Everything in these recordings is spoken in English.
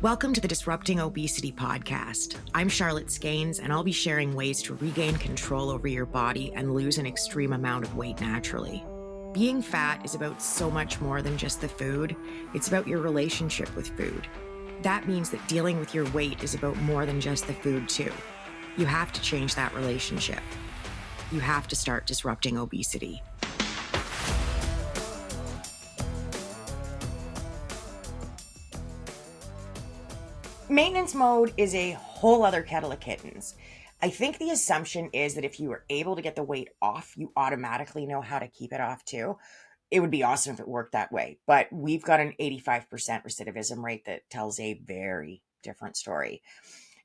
Welcome to the Disrupting Obesity podcast. I'm Charlotte Skanes, and I'll be sharing ways to regain control over your body and lose an extreme amount of weight naturally. Being fat is about so much more than just the food. It's about your relationship with food. That means that dealing with your weight is about more than just the food, too. You have to change that relationship. You have to start disrupting obesity. Maintenance mode is a whole other kettle of kittens. I think the assumption is that if you are able to get the weight off, you automatically know how to keep it off too. It would be awesome if it worked that way, but we've got an 85% recidivism rate that tells a very different story.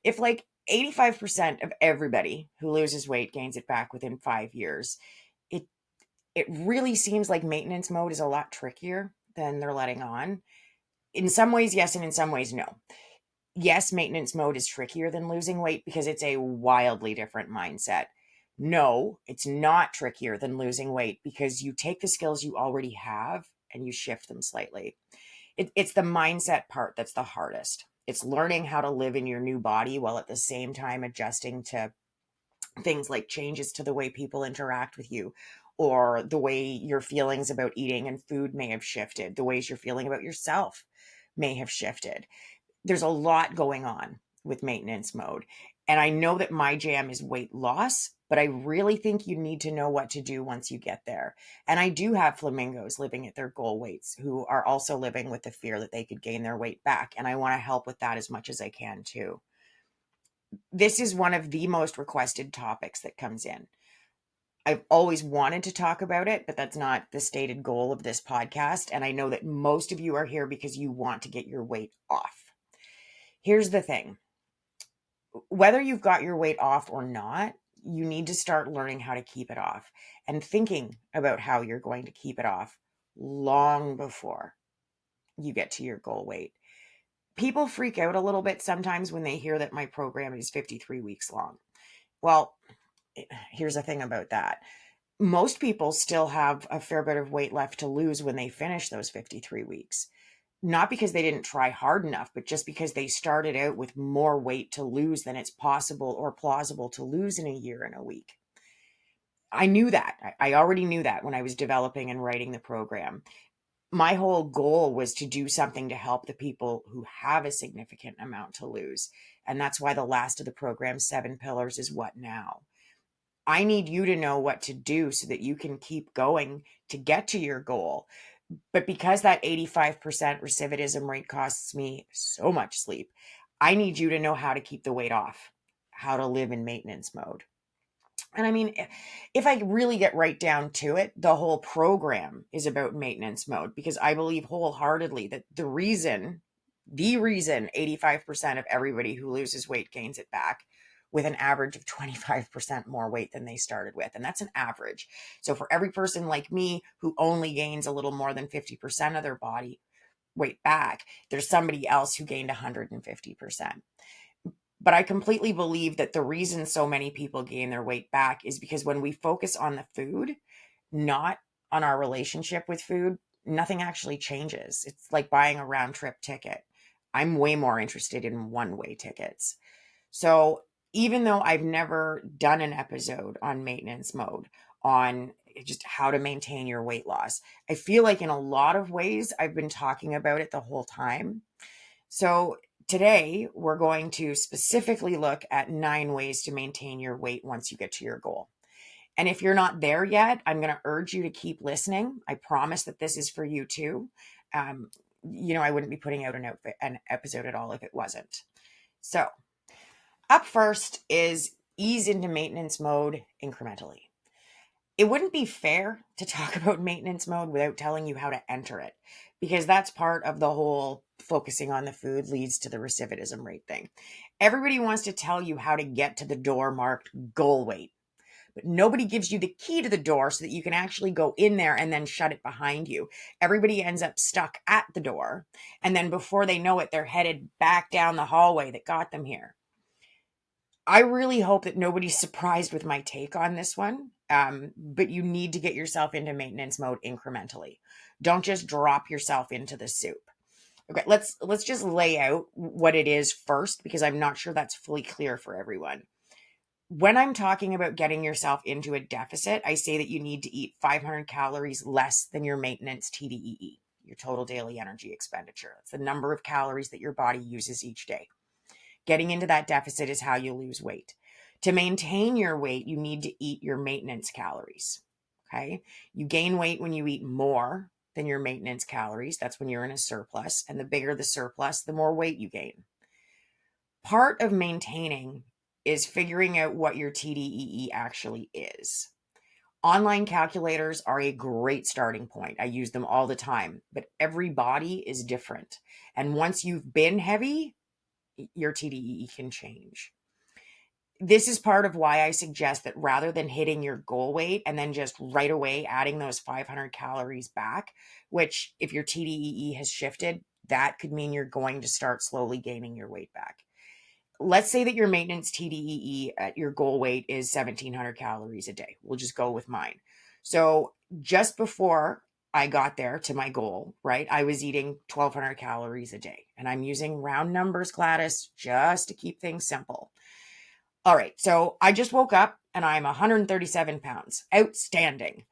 If 85% of everybody who loses weight gains it back within 5 years, it really seems like maintenance mode is a lot trickier than they're letting on. In some ways, yes, and in some ways, no. Yes, maintenance mode is trickier than losing weight because it's a wildly different mindset. No, it's not trickier than losing weight because you take the skills you already have and you shift them slightly. It's the mindset part that's the hardest. It's learning how to live in your new body while at the same time adjusting to things like changes to the way people interact with you, or the way your feelings about eating and food may have shifted, the ways you're feeling about yourself may have shifted. There's a lot going on with maintenance mode. And I know that my jam is weight loss, but I really think you need to know what to do once you get there. And I do have flamingos living at their goal weights who are also living with the fear that they could gain their weight back. And I want to help with that as much as I can too. This is one of the most requested topics that comes in. I've always wanted to talk about it, but that's not the stated goal of this podcast. And I know that most of you are here because you want to get your weight off. Here's the thing. Whether you've got your weight off or not, you need to start learning how to keep it off and thinking about how you're going to keep it off long before you get to your goal weight. People freak out a little bit sometimes when they hear that my program is 53 weeks long. Well, here's the thing about that. Most people still have a fair bit of weight left to lose when they finish those 53 weeks. Not because they didn't try hard enough, but just because they started out with more weight to lose than it's possible or plausible to lose in a year and a week. I knew that. I already knew that when I was developing and writing the program. My whole goal was to do something to help the people who have a significant amount to lose. And that's why the last of the program's 7 pillars is what now. I need you to know what to do so that you can keep going to get to your goal. But because that 85% recidivism rate costs me so much sleep, I need you to know how to keep the weight off, how to live in maintenance mode. And I mean, if I really get right down to it, the whole program is about maintenance mode because I believe wholeheartedly that the reason 85% of everybody who loses weight gains it back with an average of 25% more weight than they started with. And that's an average. So for every person like me who only gains a little more than 50% of their body weight back, there's somebody else who gained 150%. But I completely believe that the reason so many people gain their weight back is because when we focus on the food, not on our relationship with food, nothing actually changes. It's like buying a round trip ticket. I'm way more interested in one-way tickets. So even though I've never done an episode on maintenance mode, on just how to maintain your weight loss, I feel like in a lot of ways I've been talking about it the whole time. So today we're going to specifically look at 9 ways to maintain your weight once you get to your goal. And if you're not there yet, I'm going to urge you to keep listening. I promise that this is for you too. I wouldn't be putting out an episode at all if it wasn't. So up first is ease into maintenance mode incrementally. It wouldn't be fair to talk about maintenance mode without telling you how to enter it, because that's part of the whole focusing on the food leads to the recidivism rate thing. Everybody wants to tell you how to get to the door marked goal weight, but nobody gives you the key to the door so that you can actually go in there and then shut it behind you. Everybody ends up stuck at the door, and then before they know it, they're headed back down the hallway that got them here. I really hope that nobody's surprised with my take on this one, but you need to get yourself into maintenance mode incrementally. Don't just drop yourself into the soup. Okay, let's just lay out what it is first because I'm not sure that's fully clear for everyone. When I'm talking about getting yourself into a deficit, I say that you need to eat 500 calories less than your maintenance TDEE, your total daily energy expenditure. It's the number of calories that your body uses each day. Getting into that deficit is how you lose weight. To maintain your weight, you need to eat your maintenance calories. Okay. You gain weight when you eat more than your maintenance calories. That's when you're in a surplus. And the bigger the surplus, the more weight you gain. Part of maintaining is figuring out what your TDEE actually is. Online calculators are a great starting point. I use them all the time, but every body is different. And once you've been heavy, your TDEE can change. This is part of why I suggest that rather than hitting your goal weight and then just right away adding those 500 calories back, which if your TDEE has shifted, that could mean you're going to start slowly gaining your weight back. Let's say that your maintenance TDEE at your goal weight is 1700 calories a day. We'll just go with mine. So just before I got there to my goal, right, I was eating 1200 calories a day. And I'm using round numbers, Gladys, just to keep things simple. All right, so I just woke up and I'm 137 pounds. Outstanding.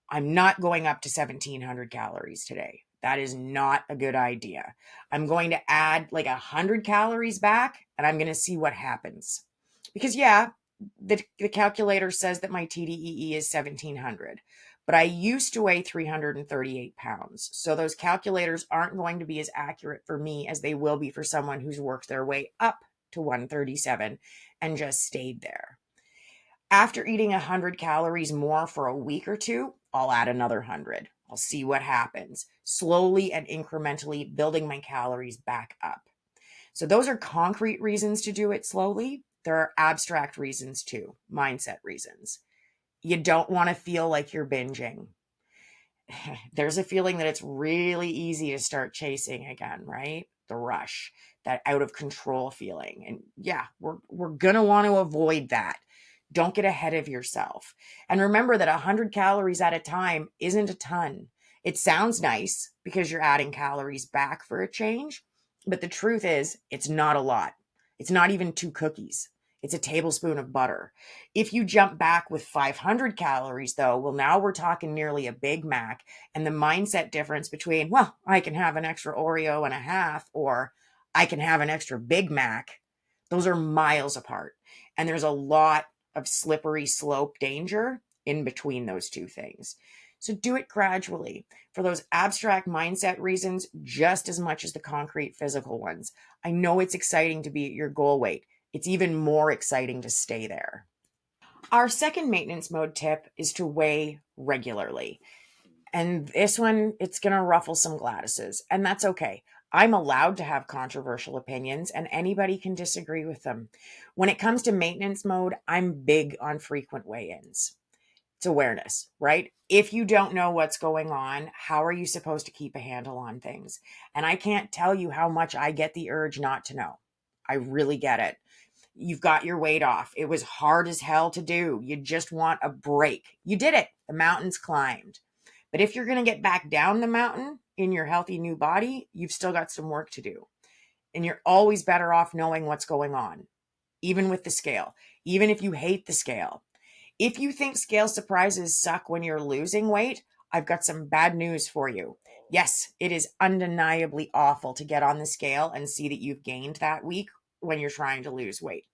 I'm not going up to 1700 calories today. That is not a good idea. I'm going to add like 100 calories back and I'm going to see what happens. Because, yeah, the calculator says that my TDEE is 1700, but I used to weigh 338 pounds. So those calculators aren't going to be as accurate for me as they will be for someone who's worked their way up to 137 and just stayed there. After eating 100 calories more for a week or two, I'll add another 100. I'll see what happens, slowly and incrementally building my calories back up. So those are concrete reasons to do it slowly. There are abstract reasons too, mindset reasons. You don't want to feel like you're binging. There's a feeling that it's really easy to start chasing again, right? The rush, that out of control feeling. And yeah, we're going to want to avoid that. Don't get ahead of yourself. And remember that 100 calories at a time isn't a ton. It sounds nice because you're adding calories back for a change, but the truth is, it's not a lot. It's not even 2 cookies. It's a tablespoon of butter. If you jump back with 500 calories, though, well, now we're talking nearly a Big Mac. And the mindset difference between, well, I can have an extra Oreo and a half, or I can have an extra Big Mac, those are miles apart. And there's a lot of slippery slope danger in between those two things. So do it gradually for those abstract mindset reasons, just as much as the concrete physical ones. I know it's exciting to be at your goal weight. It's even more exciting to stay there. Our second maintenance mode tip is to weigh regularly. And this one, it's going to ruffle some Gladyses, and that's okay. I'm allowed to have controversial opinions, and anybody can disagree with them. When it comes to maintenance mode, I'm big on frequent weigh ins. It's awareness, right? If you don't know what's going on, how are you supposed to keep a handle on things? And I can't tell you how much I get the urge not to know. I really get it. You've got your weight off. It was hard as hell to do. You just want a break. You did it. The mountain's climbed. But if you're going to get back down the mountain in your healthy new body, you've still got some work to do. And you're always better off knowing what's going on, even with the scale, even if you hate the scale. If you think scale surprises suck when you're losing weight, I've got some bad news for you. Yes, it is undeniably awful to get on the scale and see that you've gained that week when you're trying to lose weight.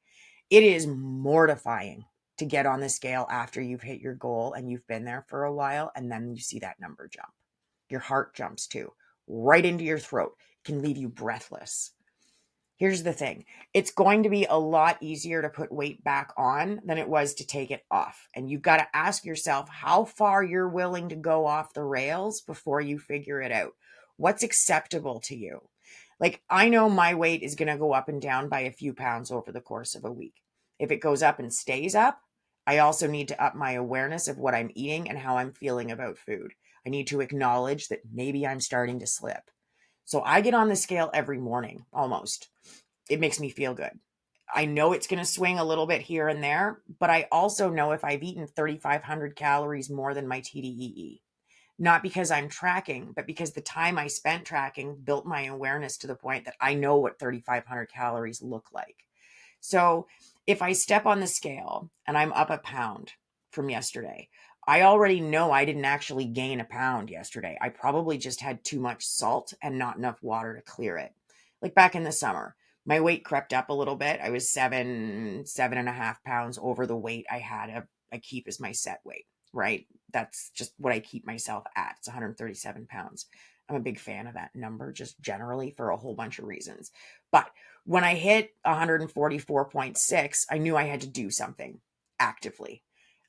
It is mortifying to get on the scale after you've hit your goal and you've been there for a while, and then you see that number jump. Your heart jumps too, right into your throat. It can leave you breathless. Here's the thing. It's going to be a lot easier to put weight back on than it was to take it off. And you've got to ask yourself how far you're willing to go off the rails before you figure it out. What's acceptable to you? Like, I know my weight is going to go up and down by a few pounds over the course of a week. If it goes up and stays up, I also need to up my awareness of what I'm eating and how I'm feeling about food. I need to acknowledge that maybe I'm starting to slip. So I get on the scale every morning, almost. It makes me feel good. I know it's going to swing a little bit here and there, but I also know if I've eaten 3,500 calories more than my TDEE. not because I'm tracking, but because the time I spent tracking built my awareness to the point that I know what 3,500 calories look like. So if I step on the scale and I'm up a pound from yesterday, I already know I didn't actually gain a pound yesterday. I probably just had too much salt and not enough water to clear it. Like back in the summer, my weight crept up a little bit. I was 7.5 pounds over the weight I keep as my set weight, right? That's just what I keep myself at. It's 137 pounds. I'm a big fan of that number, just generally for a whole bunch of reasons. But when I hit 144.6, I knew I had to do something actively.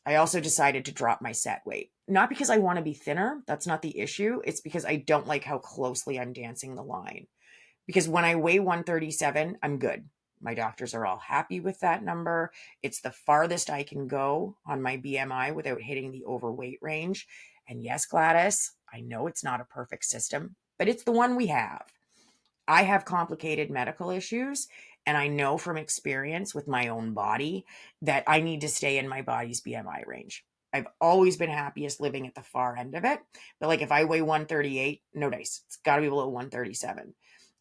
I also decided to drop my set weight. Not because I want to be thinner, that's not the issue. It's because I don't like how closely I'm dancing the line. Because when I weigh 137, I'm good. My doctors are all happy with that number. It's the farthest I can go on my BMI without hitting the overweight range. And yes, Gladys, I know it's not a perfect system, but it's the one we have. I have complicated medical issues, and I know from experience with my own body that I need to stay in my body's BMI range. I've always been happiest living at the far end of it. But like if I weigh 138, no dice. It's got to be below 137.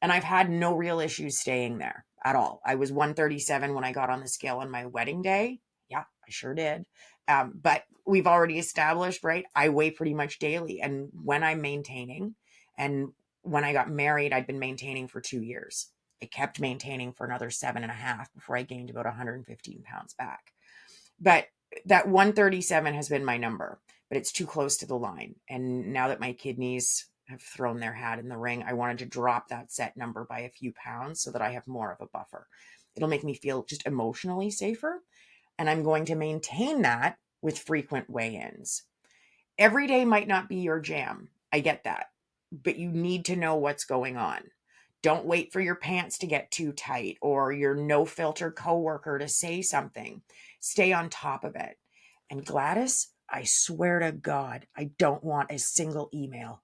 And I've had no real issues staying there at all. I was 137 when I got on the scale on my wedding day. Yeah, I sure did. But we've already established, right? I weigh pretty much daily. And when I'm maintaining, and when I got married, I'd been maintaining for 2 years. I kept maintaining for another 7.5 before I gained about 115 pounds back. But that 137 has been my number, but it's too close to the line. And now that my kidneys have thrown their hat in the ring, I wanted to drop that set number by a few pounds so that I have more of a buffer. It'll make me feel just emotionally safer. And I'm going to maintain that with frequent weigh ins. Every day might not be your jam. I get that. But you need to know what's going on. Don't wait for your pants to get too tight or your no filter coworker to say something. Stay on top of it. And Gladys, I swear to God, I don't want a single email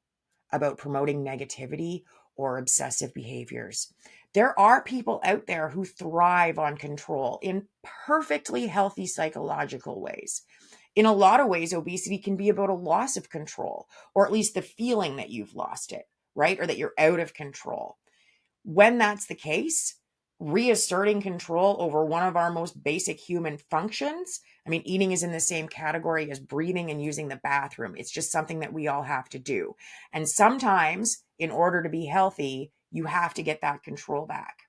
about promoting negativity or obsessive behaviors. There are people out there who thrive on control in perfectly healthy psychological ways. In a lot of ways, obesity can be about a loss of control, or at least the feeling that you've lost it, right? Or that you're out of control. When that's the case, reasserting control over one of our most basic human functions, I mean, eating is in the same category as breathing and using the bathroom. It's just something that we all have to do. And sometimes, in order to be healthy, you have to get that control back.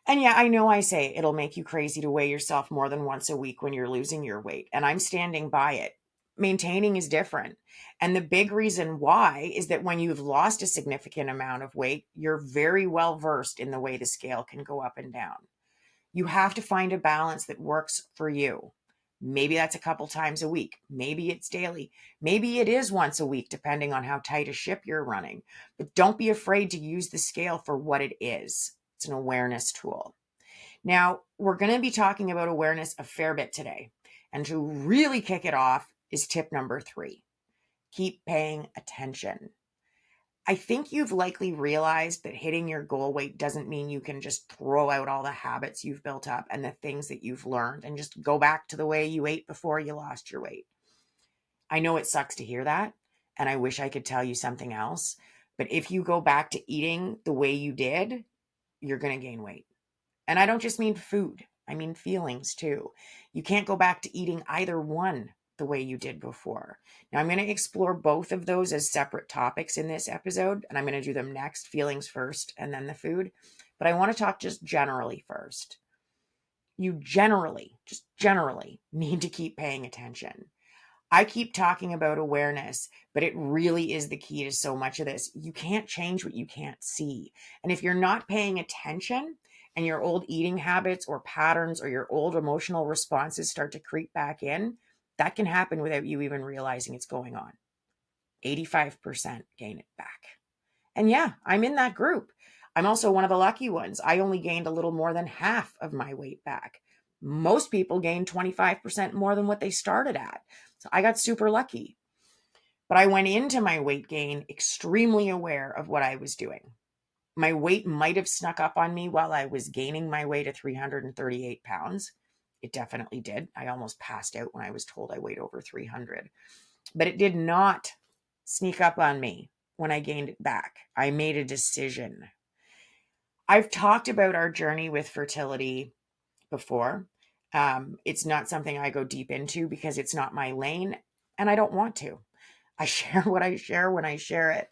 And yeah, I know I say it'll make you crazy to weigh yourself more than once a week when you're losing your weight, and I'm standing by it. Maintaining is different. And the big reason why is that when you've lost a significant amount of weight, you're very well versed in the way the scale can go up and down. You have to find a balance that works for you. Maybe that's a couple times a week. Maybe it's daily. Maybe it is once a week, depending on how tight a ship you're running. But don't be afraid to use the scale for what it is. It's an awareness tool. Now, we're going to be talking about awareness a fair bit today. And to really kick it off is tip number 3. Keep paying attention. I think you've likely realized that hitting your goal weight doesn't mean you can just throw out all the habits you've built up and the things that you've learned and just go back to the way you ate before you lost your weight. I know it sucks to hear that, and I wish I could tell you something else. But if you go back to eating the way you did, you're going to gain weight. And I don't just mean food, I mean feelings too. You can't go back to eating either one the way you did before. Now, I'm going to explore both of those as separate topics in this episode, and I'm going to do them next, feelings first and then the food. But I want to talk just generally first. You just generally need to keep paying attention. I keep talking about awareness, but it really is the key to so much of this. You can't change what you can't see. And if you're not paying attention and your old eating habits or patterns or your old emotional responses start to creep back in, that can happen without you even realizing it's going on. 85% gain it back. And yeah, I'm in that group. I'm also one of the lucky ones. I only gained a little more than half of my weight back. Most people gain 25% more than what they started at. So I got super lucky. But I went into my weight gain extremely aware of what I was doing. My weight might have snuck up on me while I was gaining my way to 338 pounds. It definitely did. I almost passed out when I was told I weighed over 300. But it did not sneak up on me when I gained it back. I made a decision. I've talked about our journey with fertility before. It's not something I go deep into because it's not my lane and I don't want to. I share what I share when I share it.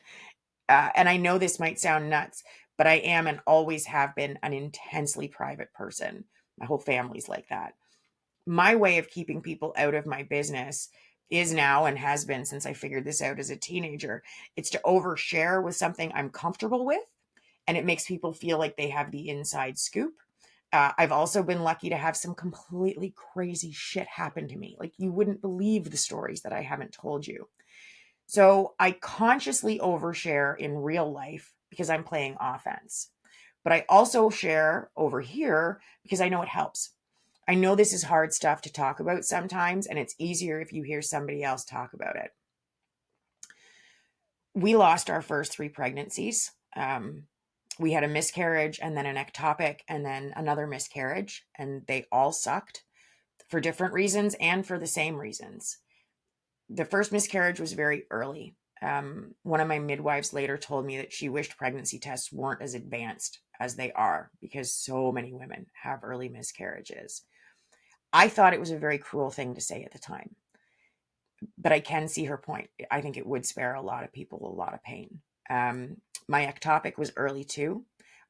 And I know this might sound nuts, but I am and always have been an intensely private person. My whole family's like that. My way of keeping people out of my business is now and has been since I figured this out as a teenager. It's to overshare with something I'm comfortable with, and it makes people feel like they have the inside scoop. I've also been lucky to have some completely crazy shit happen to me. Like, you wouldn't believe the stories that I haven't told you. So I consciously overshare in real life because I'm playing offense. But I also share over here because I know it helps. I know this is hard stuff to talk about sometimes, and it's easier if you hear somebody else talk about it. We lost our first 3 pregnancies. We had a miscarriage and then an ectopic and then another miscarriage, and they all sucked for different reasons and for the same reasons. The first miscarriage was very early. One of my midwives later told me that she wished pregnancy tests weren't as advanced as they are because so many women have early miscarriages. I thought it was a very cruel thing to say at the time, but I can see her point. I think it would spare a lot of people a lot of pain. My ectopic was early too,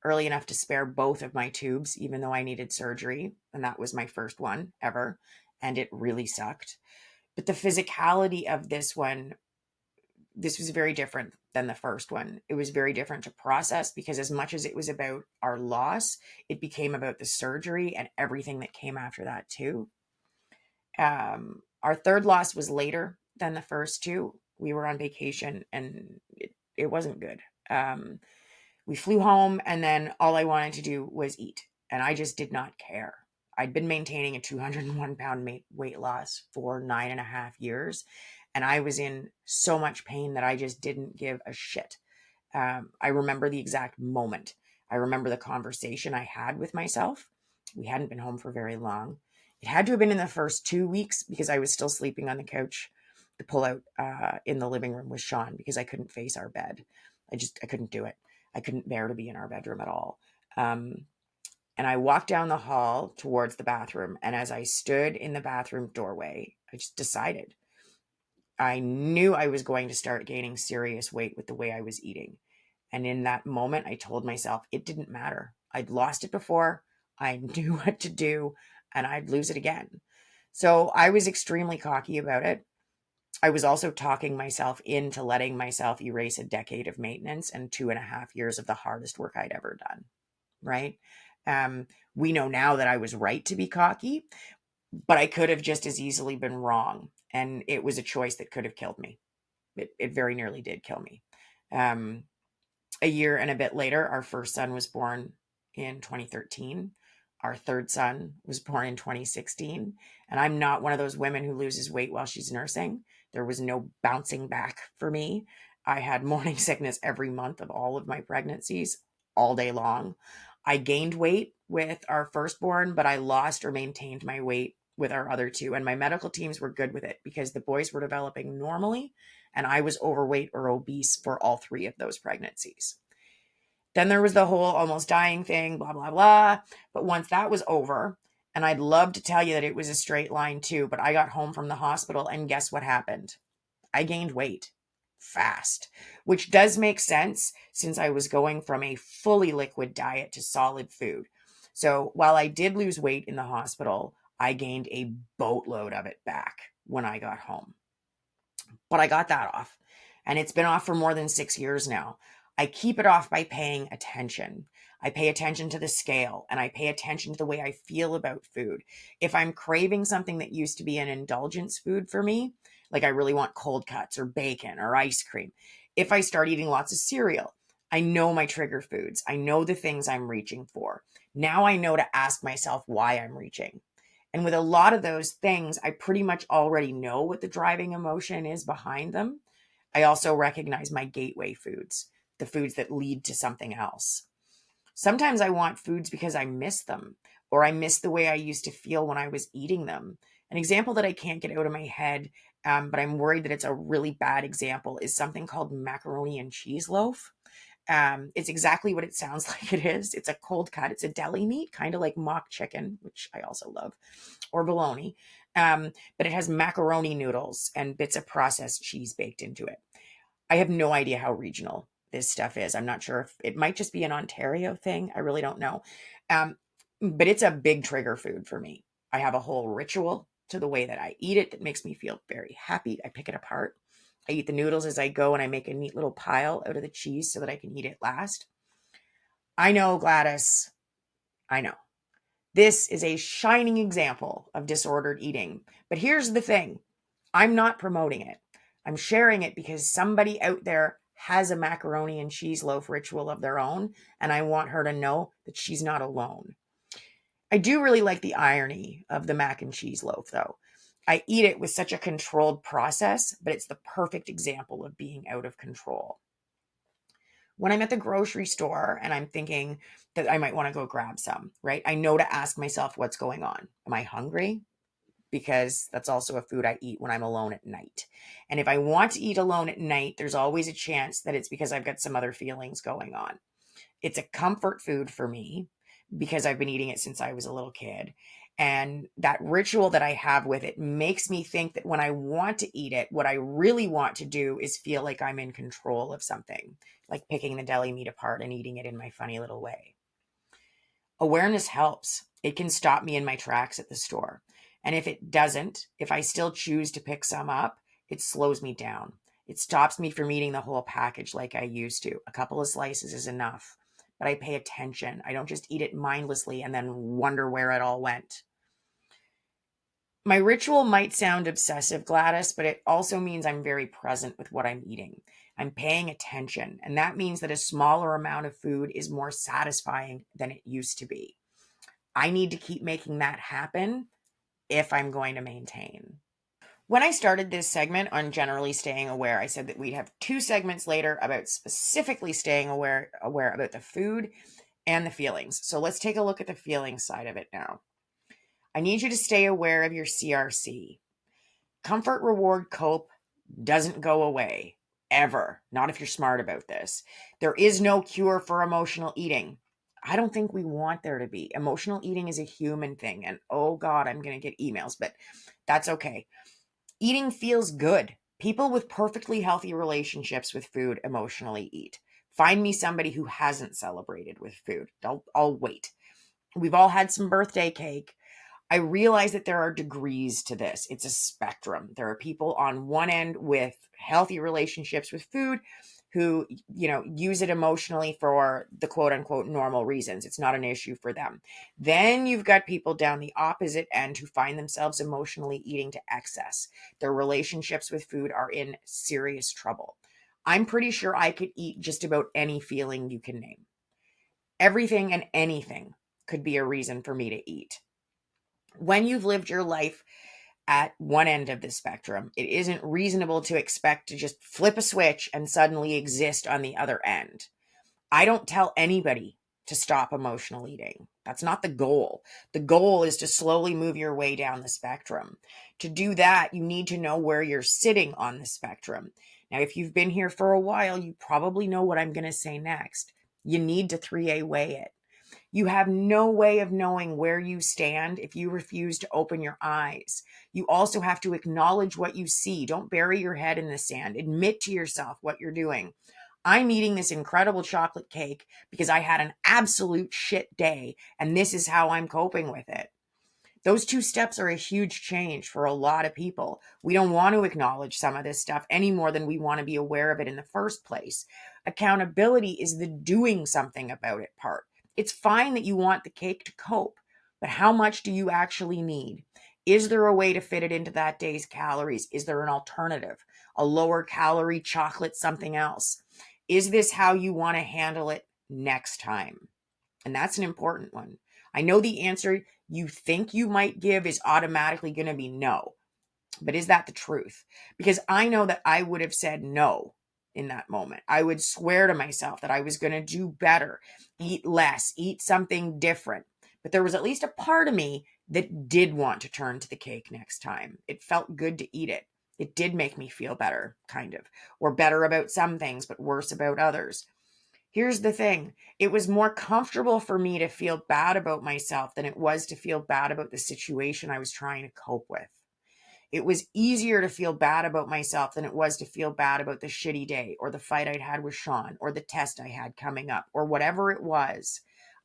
early enough to spare both of my tubes, even though I needed surgery. And that was my first one ever. And it really sucked. But the physicality of this was very different than the first one. It was very different to process because as much as it was about our loss, it became about the surgery and everything that came after that too. Our third loss was later than the first two. We were on vacation and it wasn't good. We flew home and then all I wanted to do was eat. And I just did not care. I'd been maintaining a 201-pound weight loss for 9.5 years. And I was in so much pain that I just didn't give a shit. I remember the exact moment. I remember the conversation I had with myself. We hadn't been home for very long. It had to have been in the first 2 weeks because I was still sleeping on the couch, the pullout in the living room with Sean because I couldn't face our bed. I couldn't do it. I couldn't bear to be in our bedroom at all. And I walked down the hall towards the bathroom. And as I stood in the bathroom doorway, I just decided I knew I was going to start gaining serious weight with the way I was eating. And in that moment, I told myself it didn't matter. I'd lost it before. I knew what to do and I'd lose it again. So I was extremely cocky about it. I was also talking myself into letting myself erase a decade of maintenance and 2.5 years of the hardest work I'd ever done. Right. We know now that I was right to be cocky, but I could have just as easily been wrong. And it was a choice that could have killed me. It very nearly did kill me. A year and a bit later, our first son was born in 2013. Our third son was born in 2016. And I'm not one of those women who loses weight while she's nursing. There was no bouncing back for me. I had morning sickness every month of all of my pregnancies, all day long. I gained weight with our firstborn, but I lost or maintained my weight with our other two. And my medical teams were good with it because the boys were developing normally and I was overweight or obese for all 3 of those pregnancies. Then there was the whole almost dying thing, blah, blah, blah. But once that was over, and I'd love to tell you that it was a straight line too, but I got home from the hospital and guess what happened? I gained weight fast, which does make sense since I was going from a fully liquid diet to solid food. So while I did lose weight in the hospital, I gained a boatload of it back when I got home. But I got that off. And it's been off for more than 6 years now. I keep it off by paying attention. I pay attention to the scale and I pay attention to the way I feel about food. If I'm craving something that used to be an indulgence food for me, like I really want cold cuts or bacon or ice cream, if I start eating lots of cereal, I know my trigger foods. I know the things I'm reaching for. Now I know to ask myself why I'm reaching. And with a lot of those things, I pretty much already know what the driving emotion is behind them. I also recognize my gateway foods, the foods that lead to something else. Sometimes I want foods because I miss them or I miss the way I used to feel when I was eating them. An example that I can't get out of my head but I'm worried that it's a really bad example, is something called macaroni and cheese loaf. It's exactly what it sounds like it is. It's a cold cut. It's a deli meat, kind of like mock chicken, which I also love, or bologna. But it has macaroni noodles and bits of processed cheese baked into it. I have no idea how regional this stuff is. I'm not sure if it might just be an Ontario thing. I really don't know. Um, but it's a big trigger food for me. I have a whole ritual to the way that I eat it that makes me feel very happy. I pick it apart. I eat the noodles as I go and I make a neat little pile out of the cheese so that I can eat it last. I know, Gladys. I know. This is a shining example of disordered eating. But here's the thing, I'm not promoting it. I'm sharing it because somebody out there has a macaroni and cheese loaf ritual of their own, and I want her to know that she's not alone. I do really like the irony of the mac and cheese loaf, though. I eat it with such a controlled process, but it's the perfect example of being out of control. When I'm at the grocery store and I'm thinking that I might want to go grab some, right? I know to ask myself what's going on. Am I hungry? Because that's also a food I eat when I'm alone at night. And if I want to eat alone at night, there's always a chance that it's because I've got some other feelings going on. It's a comfort food for me because I've been eating it since I was a little kid. And that ritual that I have with it makes me think that when I want to eat it, what I really want to do is feel like I'm in control of something, like picking the deli meat apart and eating it in my funny little way. Awareness helps. It can stop me in my tracks at the store. And if it doesn't, if I still choose to pick some up, it slows me down. It stops me from eating the whole package like I used to. A couple of slices is enough, but I pay attention. I don't just eat it mindlessly and then wonder where it all went. My ritual might sound obsessive, Gladys, but it also means I'm very present with what I'm eating. I'm paying attention, and that means that a smaller amount of food is more satisfying than it used to be. I need to keep making that happen if I'm going to maintain. When I started this segment on generally staying aware, I said that we'd have two segments later about specifically staying aware about the food and the feelings. So let's take a look at the feelings side of it now. I need you to stay aware of your CRC. Comfort, reward, cope doesn't go away ever. Not if you're smart about this. There is no cure for emotional eating. I don't think we want there to be. Emotional eating is a human thing. And oh God, I'm going to get emails, but that's okay. Eating feels good. People with perfectly healthy relationships with food emotionally eat. Find me somebody who hasn't celebrated with food. I'll wait. We've all had some birthday cake. I realize that there are degrees to this. It's a spectrum. There are people on one end with healthy relationships with food who, use it emotionally for the quote unquote normal reasons. It's not an issue for them. Then you've got people down the opposite end who find themselves emotionally eating to excess. Their relationships with food are in serious trouble. I'm pretty sure I could eat just about any feeling you can name. Everything and anything could be a reason for me to eat. When you've lived your life at one end of the spectrum, it isn't reasonable to expect to just flip a switch and suddenly exist on the other end. I don't tell anybody to stop emotional eating. That's not the goal. The goal is to slowly move your way down the spectrum. To do that, you need to know where you're sitting on the spectrum. Now, if you've been here for a while, you probably know what I'm going to say next. You need to 3A weigh it. You have no way of knowing where you stand if you refuse to open your eyes. You also have to acknowledge what you see. Don't bury your head in the sand. Admit to yourself what you're doing. I'm eating this incredible chocolate cake because I had an absolute shit day, and this is how I'm coping with it. Those two steps are a huge change for a lot of people. We don't want to acknowledge some of this stuff any more than we want to be aware of it in the first place. Accountability is the doing something about it part. It's fine that you want the cake to cope, but how much do you actually need? Is there a way to fit it into that day's calories? Is there an alternative? A lower calorie chocolate, something else? Is this how you want to handle it next time? And that's an important one. I know the answer you think you might give is automatically going to be no. But is that the truth? Because I know that I would have said no in that moment. I would swear to myself that I was going to do better, eat less, eat something different. But there was at least a part of me that did want to turn to the cake next time. It felt good to eat it. It did make me feel better, kind of, or better about some things, but worse about others. Here's the thing. It was more comfortable for me to feel bad about myself than it was to feel bad about the situation I was trying to cope with. It was easier to feel bad about myself than it was to feel bad about the shitty day or the fight I'd had with Sean or the test I had coming up or whatever it was.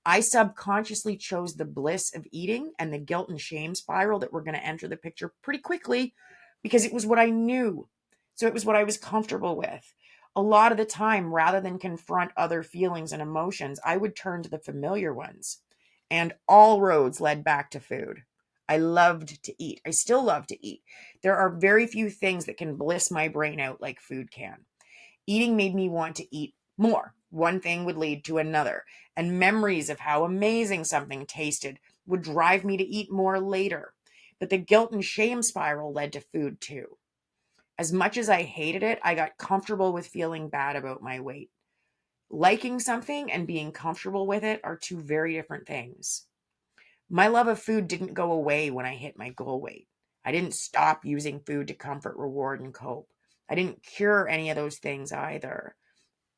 I subconsciously chose the bliss of eating and the guilt and shame spiral that were going to enter the picture pretty quickly because it was what I knew. So it was what I was comfortable with. A lot of the time, rather than confront other feelings and emotions, I would turn to the familiar ones. And all roads led back to food. I loved to eat. I still love to eat. There are very few things that can bliss my brain out like food can. Eating made me want to eat more. One thing would lead to another, and memories of how amazing something tasted would drive me to eat more later. But the guilt and shame spiral led to food too. As much as I hated it, I got comfortable with feeling bad about my weight. Liking something and being comfortable with it are two very different things. My love of food didn't go away when I hit my goal weight. I didn't stop using food to comfort, reward, and cope. I didn't cure any of those things either.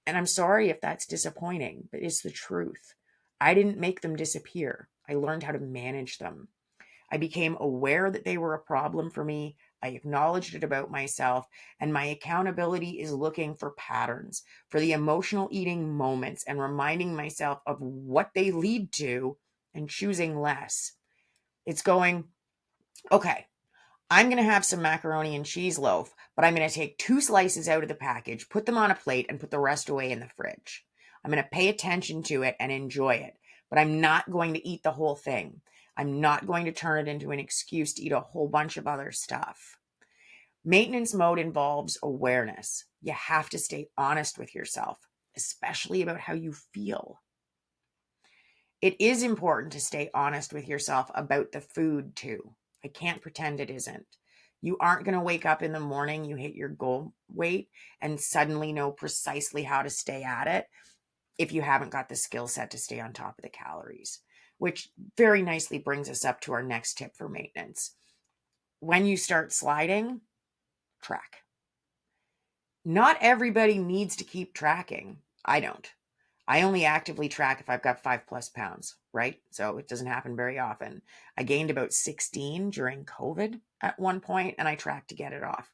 And I'm sorry if that's disappointing, but it's the truth. I didn't make them disappear. I learned how to manage them. I became aware that they were a problem for me. I acknowledged it about myself, and my accountability is looking for patterns, for the emotional eating moments, and reminding myself of what they lead to and choosing less. It's going, okay, I'm going to have some macaroni and cheese loaf, but I'm going to take 2 slices out of the package, put them on a plate, and put the rest away in the fridge. I'm going to pay attention to it and enjoy it, but I'm not going to eat the whole thing. I'm not going to turn it into an excuse to eat a whole bunch of other stuff. Maintenance mode involves awareness. You have to stay honest with yourself, especially about how you feel. It is important to stay honest with yourself about the food too. I can't pretend it isn't. You aren't going to wake up in the morning, you hit your goal weight, and suddenly know precisely how to stay at it if you haven't got the skill set to stay on top of the calories, which very nicely brings us up to our next tip for maintenance. When you start sliding, track. Not everybody needs to keep tracking. I don't. I only actively track if I've got 5+ pounds, right? So it doesn't happen very often. I gained about 16 during COVID at one point, and I tracked to get it off.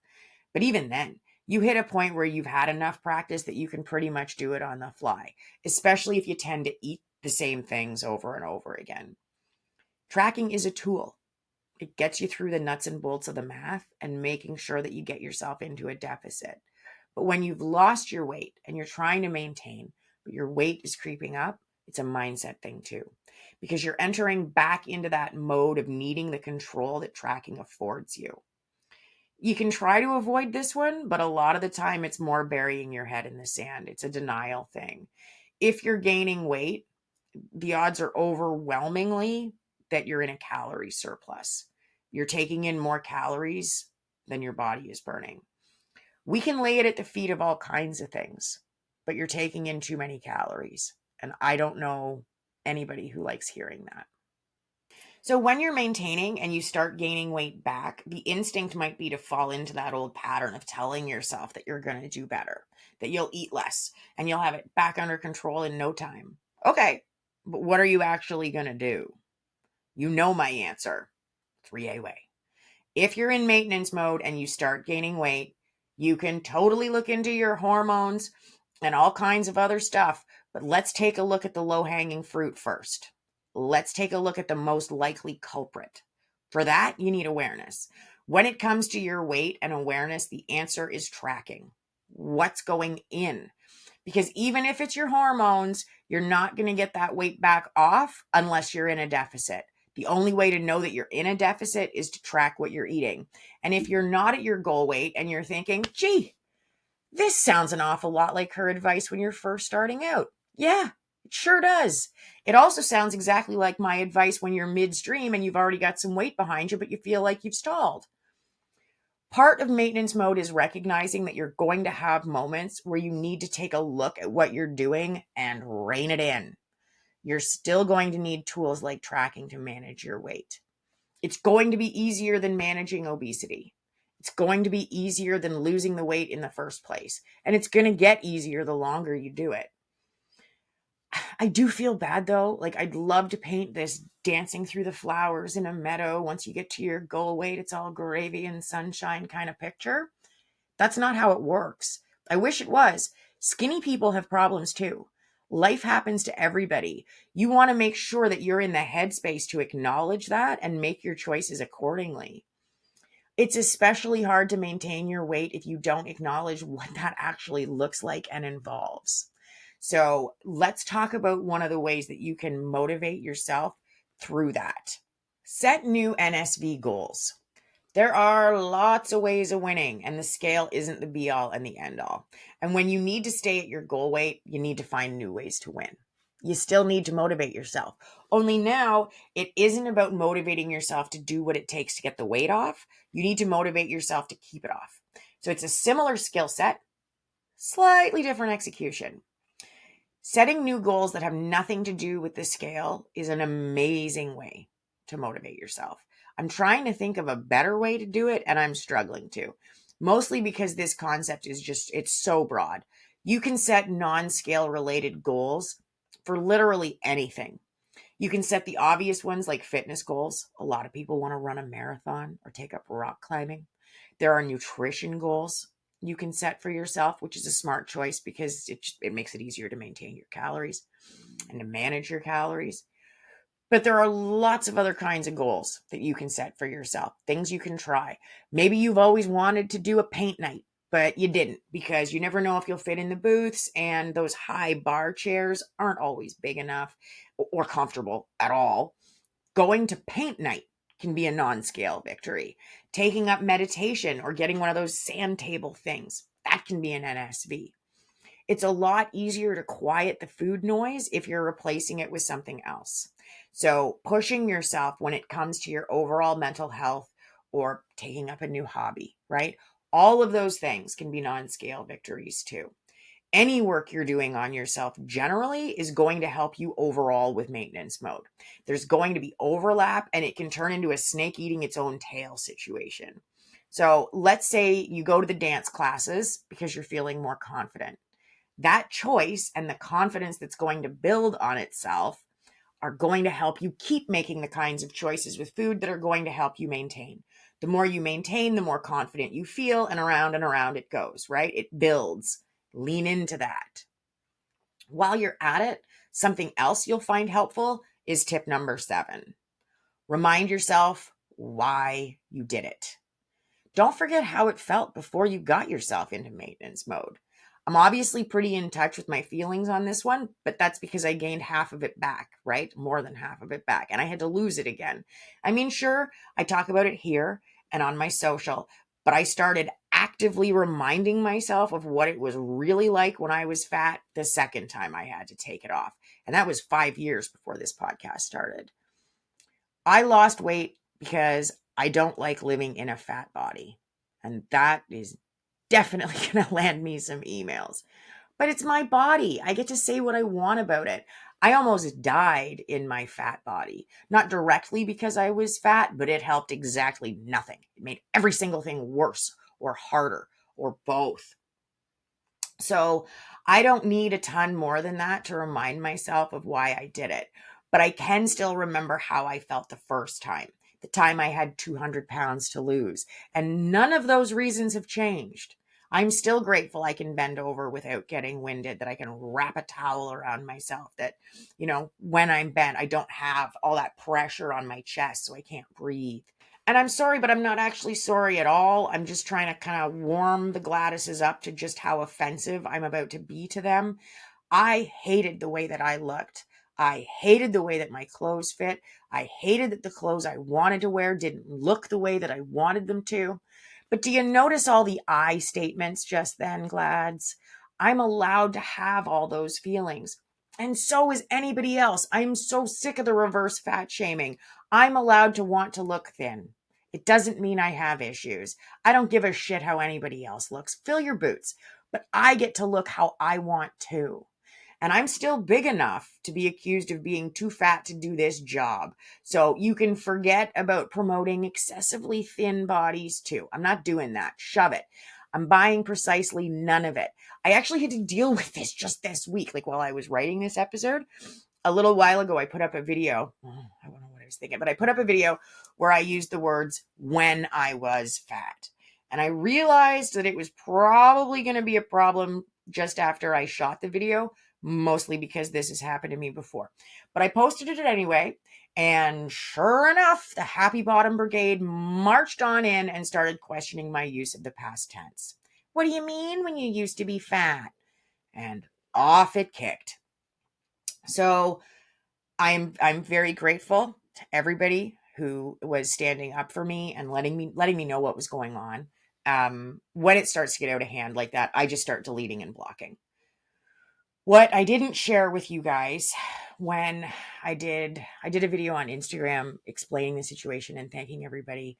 But even then, you hit a point where you've had enough practice that you can pretty much do it on the fly, especially if you tend to eat the same things over and over again. Tracking is a tool. It gets you through the nuts and bolts of the math and making sure that you get yourself into a deficit. But when you've lost your weight and you're trying to maintain, but your weight is creeping up, it's a mindset thing too, because you're entering back into that mode of needing the control that tracking affords you. You can try to avoid this one, but a lot of the time it's more burying your head in the sand. It's a denial thing. If you're gaining weight, the odds are overwhelmingly that you're in a calorie surplus. You're taking in more calories than your body is burning. We can lay it at the feet of all kinds of things, but you're taking in too many calories. And I don't know anybody who likes hearing that. So when you're maintaining and you start gaining weight back, the instinct might be to fall into that old pattern of telling yourself that you're going to do better, that you'll eat less, and you'll have it back under control in no time. Okay, but what are you actually going to do? You know my answer. 3A way. If you're in maintenance mode and you start gaining weight, you can totally look into your hormones and all kinds of other stuff, but let's take a look at the low-hanging fruit first. Let's take a look at the most likely culprit. For that, you need awareness. When it comes to your weight and awareness, the answer is tracking. What's going in? Because even if it's your hormones, you're not going to get that weight back off unless you're in a deficit. The only way to know that you're in a deficit is to track what you're eating. And if you're not at your goal weight and you're thinking, gee, this sounds an awful lot like her advice when you're first starting out. Yeah, it sure does. It also sounds exactly like my advice when you're midstream and you've already got some weight behind you, but you feel like you've stalled. Part of maintenance mode is recognizing that you're going to have moments where you need to take a look at what you're doing and rein it in. You're still going to need tools like tracking to manage your weight. It's going to be easier than managing obesity. It's going to be easier than losing the weight in the first place. And it's going to get easier the longer you do it. I do feel bad though. Like, I'd love to paint this dancing through the flowers in a meadow. Once you get to your goal weight, it's all gravy and sunshine kind of picture. That's not how it works. I wish it was. Skinny people have problems too. Life happens to everybody. You want to make sure that you're in the headspace to acknowledge that and make your choices accordingly. It's especially hard to maintain your weight if you don't acknowledge what that actually looks like and involves. So let's talk about one of the ways that you can motivate yourself through that. Set new NSV goals. There are lots of ways of winning, and the scale isn't the be all and the end all. And when you need to stay at your goal weight, you need to find new ways to win. You still need to motivate yourself. Only now, it isn't about motivating yourself to do what it takes to get the weight off. You need to motivate yourself to keep it off. So it's a similar skill set, slightly different execution. Setting new goals that have nothing to do with the scale is an amazing way to motivate yourself. I'm trying to think of a better way to do it, and I'm struggling to. Mostly because this concept is it's so broad. You can set non-scale related goals for literally anything. You can set the obvious ones like fitness goals. A lot of people want to run a marathon or take up rock climbing. There are nutrition goals you can set for yourself, which is a smart choice because it makes it easier to maintain your calories and to manage your calories. But there are lots of other kinds of goals that you can set for yourself, things you can try. Maybe you've always wanted to do a paint night, but you didn't because you never know if you'll fit in the booths, and those high bar chairs aren't always big enough or comfortable at all. Going to paint night can be a non-scale victory. Taking up meditation or getting one of those sand table things, that can be an NSV. It's a lot easier to quiet the food noise if you're replacing it with something else. So pushing yourself when it comes to your overall mental health or taking up a new hobby, right? All of those things can be non-scale victories too. Any work you're doing on yourself generally is going to help you overall with maintenance mode. There's going to be overlap, and it can turn into a snake eating its own tail situation. So let's say you go to the dance classes because you're feeling more confident. That choice and the confidence that's going to build on itself are going to help you keep making the kinds of choices with food that are going to help you maintain. The more you maintain, the more confident you feel, and around it goes, right? It builds. Lean into that. While you're at it, something else you'll find helpful is tip number 7. Remind yourself why you did it. Don't forget how it felt before you got yourself into maintenance mode. I'm obviously pretty in touch with my feelings on this one, but that's because I gained half of it back, right? More than half of it back, and I had to lose it again. I mean, sure, I talk about it here and on my social, but I started actively reminding myself of what it was really like when I was fat the second time I had to take it off. And that was 5 years before this podcast started. I lost weight because I don't like living in a fat body. And that is definitely going to land me some emails. But it's my body. I get to say what I want about it. I almost died in my fat body. Not directly because I was fat, but it helped exactly nothing. It made every single thing worse or harder or both. So I don't need a ton more than that to remind myself of why I did it. But I can still remember how I felt the first time, the time I had 200 pounds to lose. And none of those reasons have changed. I'm still grateful I can bend over without getting winded, that I can wrap a towel around myself, that, when I'm bent, I don't have all that pressure on my chest so I can't breathe. And I'm sorry, but I'm not actually sorry at all. I'm just trying to kind of warm the Gladyses up to just how offensive I'm about to be to them. I hated the way that I looked. I hated the way that my clothes fit. I hated that the clothes I wanted to wear didn't look the way that I wanted them to. But do you notice all the I statements just then, Glads? I'm allowed to have all those feelings. And so is anybody else. I'm so sick of the reverse fat shaming. I'm allowed to want to look thin. It doesn't mean I have issues. I don't give a shit how anybody else looks. Fill your boots. But I get to look how I want to. And I'm still big enough to be accused of being too fat to do this job. So you can forget about promoting excessively thin bodies too. I'm not doing that. Shove it. I'm buying precisely none of it. I actually had to deal with this just this week. Like while I was writing this episode, a little while ago, I put up a video. I don't know what I was thinking, but I put up a video where I used the words when I was fat. And I realized that it was probably going to be a problem just after I shot the video, mostly because this has happened to me before. But I posted it anyway. And sure enough, the Happy Bottom Brigade marched on in and started questioning my use of the past tense. What do you mean when you used to be fat? And off it kicked. So I'm very grateful to everybody who was standing up for me and letting me know what was going on. When it starts to get out of hand like that, I just start deleting and blocking. What I didn't share with you guys when I did a video on Instagram explaining the situation and thanking everybody.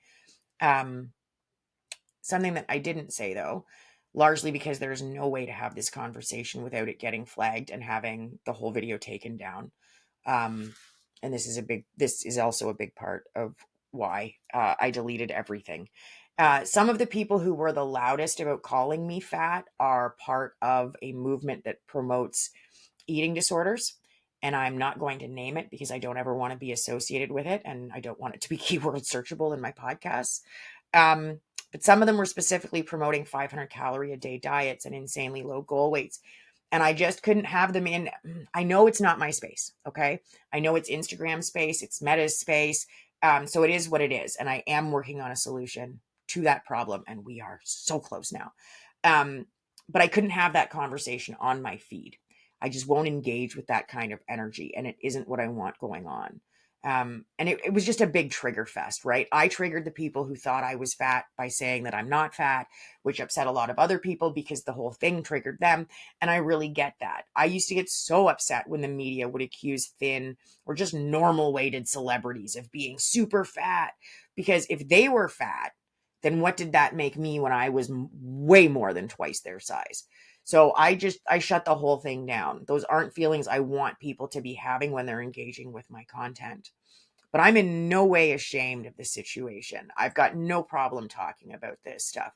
Something that I didn't say though, largely because there's no way to have this conversation without it getting flagged and having the whole video taken down. Um, and this is also a big part of why I deleted everything. Some of the people who were the loudest about calling me fat are part of a movement that promotes eating disorders. And I'm not going to name it because I don't ever want to be associated with it. And I don't want it to be keyword searchable in my podcasts. Um, but some of them were specifically promoting 500 calorie a day diets and insanely low goal weights. And I just couldn't have them in. I know it's not my space. Okay. I know it's Instagram space, it's Meta's space. So it is what it is. And I am working on a solution to that problem. And we are so close now. But I couldn't have that conversation on my feed. I just won't engage with that kind of energy. And it isn't what I want going on. And it was just a big trigger fest, right? I triggered the people who thought I was fat by saying that I'm not fat, which upset a lot of other people because the whole thing triggered them. And I really get that. I used to get so upset when the media would accuse thin or just normal weighted celebrities of being super fat, because if they were fat, then what did that make me when I was way more than twice their size? So I shut the whole thing down. Those aren't feelings I want people to be having when they're engaging with my content. But I'm in no way ashamed of the situation. I've got no problem talking about this stuff.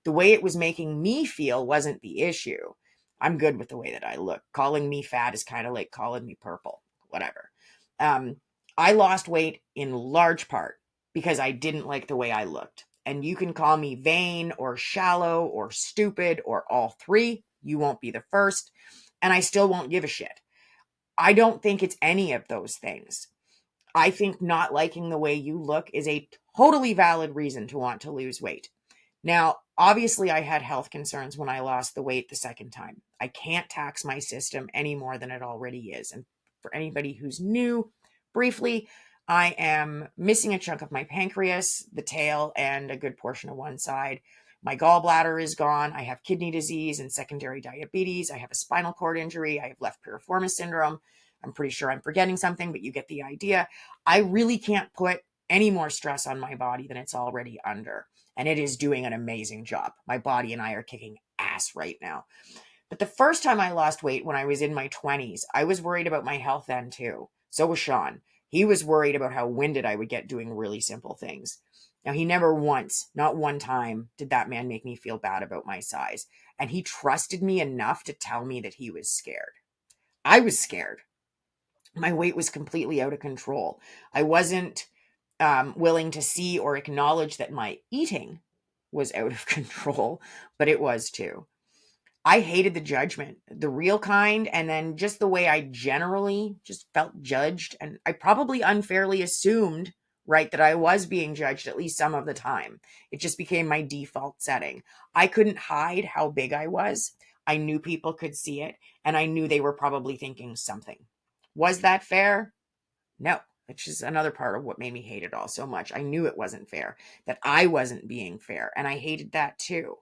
The way it was making me feel wasn't the issue. I'm good with the way that I look. Calling me fat is kind of like calling me purple, whatever. Um, I lost weight in large part because I didn't like the way I looked. And you can call me vain or shallow or stupid or all three. You won't be the first. And I still won't give a shit. I don't think it's any of those things. I think not liking the way you look is a totally valid reason to want to lose weight. Now, obviously, I had health concerns when I lost the weight the second time. I can't tax my system any more than it already is. And for anybody who's new, briefly, I am missing a chunk of my pancreas, the tail, and a good portion of one side. My gallbladder is gone. I have kidney disease and secondary diabetes. I have a spinal cord injury. I have left piriformis syndrome. I'm pretty sure I'm forgetting something, but you get the idea. I really can't put any more stress on my body than it's already under. And it is doing an amazing job. My body and I are kicking ass right now. But the first time I lost weight when I was in my 20s, I was worried about my health then too. So was Sean. He was worried about how winded I would get doing really simple things. Now, he never once, not one time, did that man make me feel bad about my size. And he trusted me enough to tell me that he was scared. I was scared. My weight was completely out of control. I wasn't willing to see or acknowledge that my eating was out of control, but it was too. I hated the judgment, the real kind, and then just the way I generally just felt judged. And I probably unfairly assumed, right, that I was being judged at least some of the time. It just became my default setting. I couldn't hide how big I was. I knew people could see it, and I knew they were probably thinking something. Was that fair? No, which is another part of what made me hate it all so much. I knew it wasn't fair, that I wasn't being fair, and I hated that too.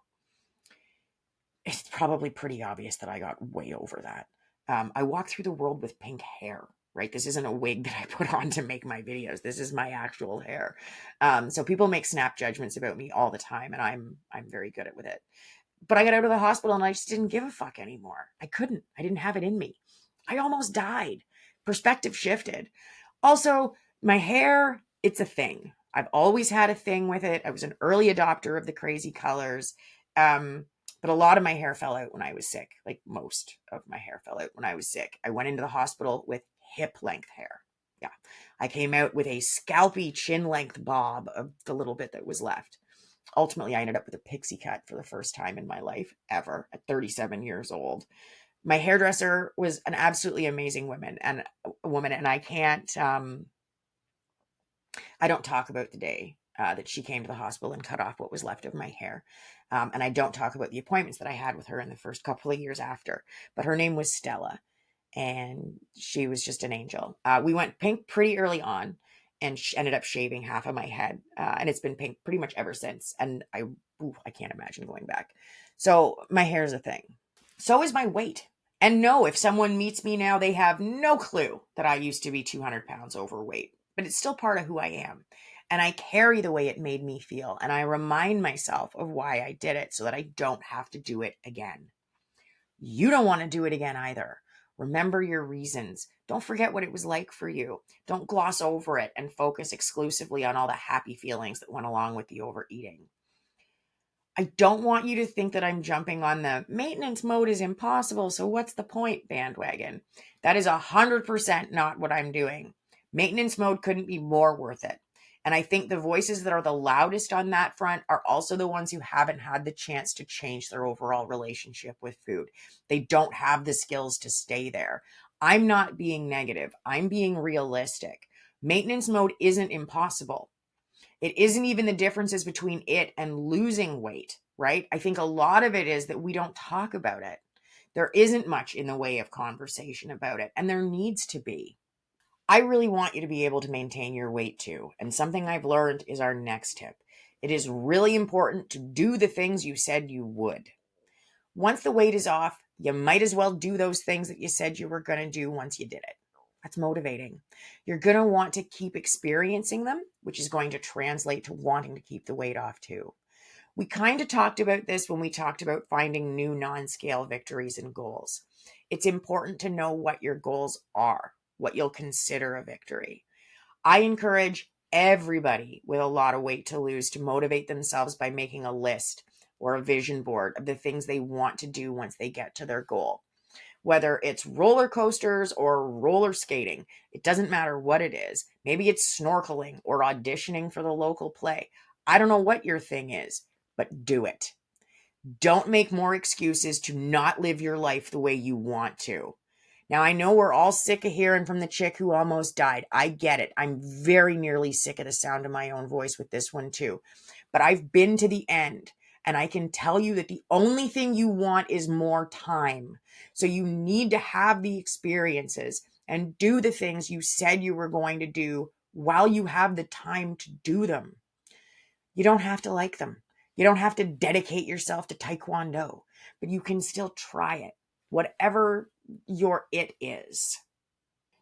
It's probably pretty obvious that I got way over that. I walk through the world with pink hair, right? This isn't a wig that I put on to make my videos. This is my actual hair. So people make snap judgments about me all the time, and I'm very good at with it. But I got out of the hospital and I just didn't give a fuck anymore. I couldn't. I didn't have it in me. I almost died. Perspective shifted. Also, my hair, it's a thing. I've always had a thing with it. I was an early adopter of the crazy colors. Um, but a lot of my hair fell out when I was sick. Like most of my hair fell out when I was sick. I went into the hospital with hip length hair. Yeah. I came out with a scalpy chin length bob of the little bit that was left. Ultimately, I ended up with a pixie cut for the first time in my life ever at 37 years old. My hairdresser was an absolutely amazing woman, and I don't talk about the day that she came to the hospital and cut off what was left of my hair. And I don't talk about the appointments that I had with her in the first couple of years after. But her name was Stella, and she was just an angel. We went pink pretty early on, and ended up shaving half of my head. And it's been pink pretty much ever since. And I can't imagine going back. So my hair is a thing. So is my weight. And no, if someone meets me now, they have no clue that I used to be 200 pounds overweight, but it's still part of who I am. And I carry the way it made me feel. And I remind myself of why I did it so that I don't have to do it again. You don't want to do it again either. Remember your reasons. Don't forget what it was like for you. Don't gloss over it and focus exclusively on all the happy feelings that went along with the overeating. I don't want you to think that I'm jumping on the maintenance mode is impossible, so what's the point bandwagon. That is 100% not what I'm doing. Maintenance mode couldn't be more worth it. And I think the voices that are the loudest on that front are also the ones who haven't had the chance to change their overall relationship with food. They don't have the skills to stay there. I'm not being negative. I'm being realistic. Maintenance mode isn't impossible. It isn't even the differences between it and losing weight, right? I think a lot of it is that we don't talk about it. There isn't much in the way of conversation about it, and there needs to be. I really want you to be able to maintain your weight too. And something I've learned is our next tip. It is really important to do the things you said you would. Once the weight is off, you might as well do those things that you said you were going to do once you did it. That's motivating. You're going to want to keep experiencing them, which is going to translate to wanting to keep the weight off too. We kind of talked about this when we talked about finding new non-scale victories and goals. It's important to know what your goals are, what you'll consider a victory. I encourage everybody with a lot of weight to lose to motivate themselves by making a list or a vision board of the things they want to do once they get to their goal. Whether it's roller coasters or roller skating, it doesn't matter what it is. Maybe it's snorkeling or auditioning for the local play. I don't know what your thing is, but do it. Don't make more excuses to not live your life the way you want to. Now, I know we're all sick of hearing from the chick who almost died. I get it. I'm very nearly sick of the sound of my own voice with this one too. But I've been to the end, and I can tell you that the only thing you want is more time. So you need to have the experiences and do the things you said you were going to do while you have the time to do them. You don't have to like them. You don't have to dedicate yourself to Taekwondo, but you can still try it, whatever your it is.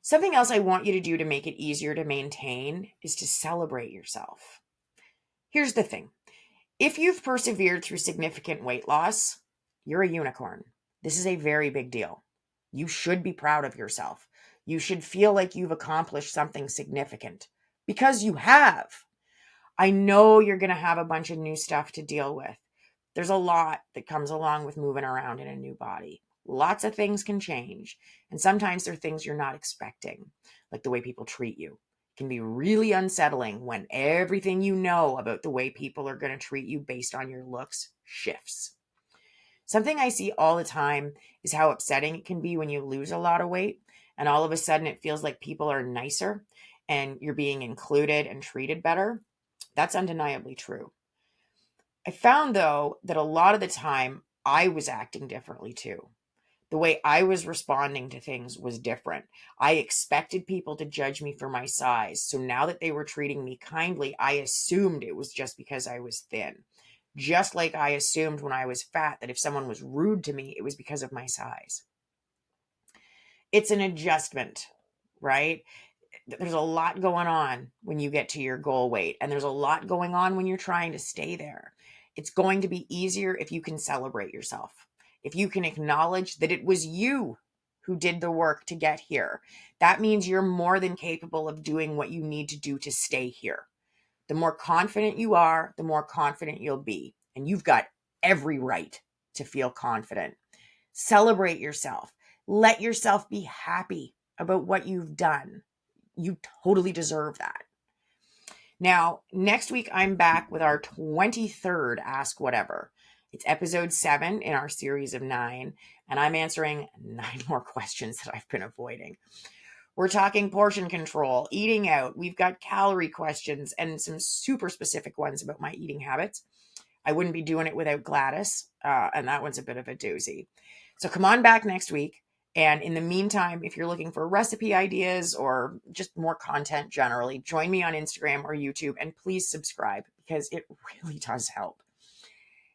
Something else I want you to do to make it easier to maintain is to celebrate yourself. Here's the thing. If you've persevered through significant weight loss, you're a unicorn. This is a very big deal. You should be proud of yourself. You should feel like you've accomplished something significant because you have. I know you're going to have a bunch of new stuff to deal with. There's a lot that comes along with moving around in a new body. Lots of things can change. And sometimes there are things you're not expecting, like the way people treat you. It can be really unsettling when everything you know about the way people are going to treat you based on your looks shifts. Something I see all the time is how upsetting it can be when you lose a lot of weight and all of a sudden it feels like people are nicer and you're being included and treated better. That's undeniably true. I found, though, that a lot of the time I was acting differently too. The way I was responding to things was different. I expected people to judge me for my size. So now that they were treating me kindly, I assumed it was just because I was thin. Just like I assumed when I was fat that if someone was rude to me, it was because of my size. It's an adjustment, right? There's a lot going on when you get to your goal weight, and there's a lot going on when you're trying to stay there. It's going to be easier if you can celebrate yourself, if you can acknowledge that it was you who did the work to get here. That means you're more than capable of doing what you need to do to stay here. The more confident you are, the more confident you'll be. And you've got every right to feel confident. Celebrate yourself. Let yourself be happy about what you've done. You totally deserve that. Now, next week, I'm back with our 23rd Ask Whatever. It's episode 7 in our series of 9, and I'm answering 9 more questions that I've been avoiding. We're talking portion control, eating out. We've got calorie questions and some super specific ones about my eating habits. I wouldn't be doing it without Gladys, and that one's a bit of a doozy. So come on back next week. And in the meantime, if you're looking for recipe ideas or just more content generally, join me on Instagram or YouTube, and please subscribe because it really does help.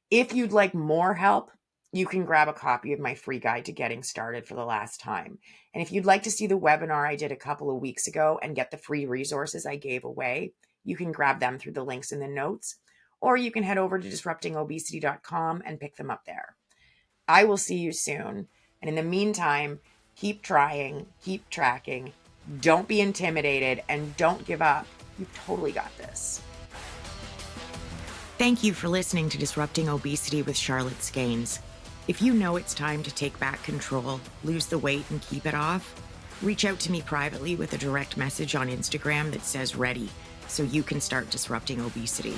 If you'd like more help, you can grab a copy of my free guide to getting started for the last time. And if you'd like to see the webinar I did a couple of weeks ago and get the free resources I gave away, you can grab them through the links in the notes, or you can head over to disruptingobesity.com and pick them up there. I will see you soon. And in the meantime, keep trying, keep tracking, don't be intimidated, and don't give up. You've totally got this. Thank you for listening to Disrupting Obesity with Charlotte Skanes. If you know it's time to take back control, lose the weight, and keep it off, reach out to me privately with a direct message on Instagram that says ready, so you can start disrupting obesity.